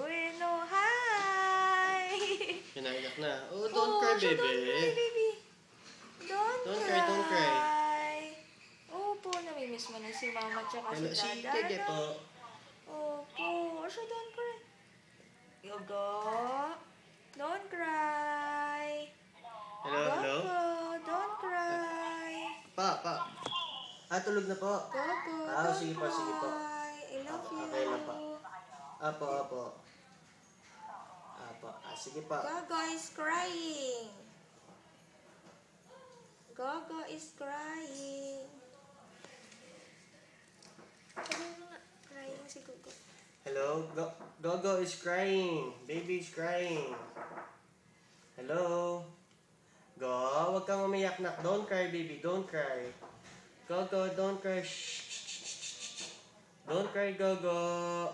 Bueno, hi! Pinaiyak na. Oh, don't cry, baby. Don't cry, baby. Don't cry. Don't cry. Opo, namimiss mo na si mama tsaka si Si dada. Keke po. Opo, siya don't cry. Yogo, don't cry. Hello? Gogo, don't cry. Pa. Tulog na po. Gogo, Sige po. cry. I love you. Okay lang po. Apo. Sige po. Gogo is crying. Gogo is crying. Sabi mo nga, crying si Gogo. Hello? Gogo is crying. Baby is crying. Hello? Go, wag kang umiyak, nak. Don't cry, baby. Don't cry. Gogo, don't cry. Shh. Don't cry, Gogo.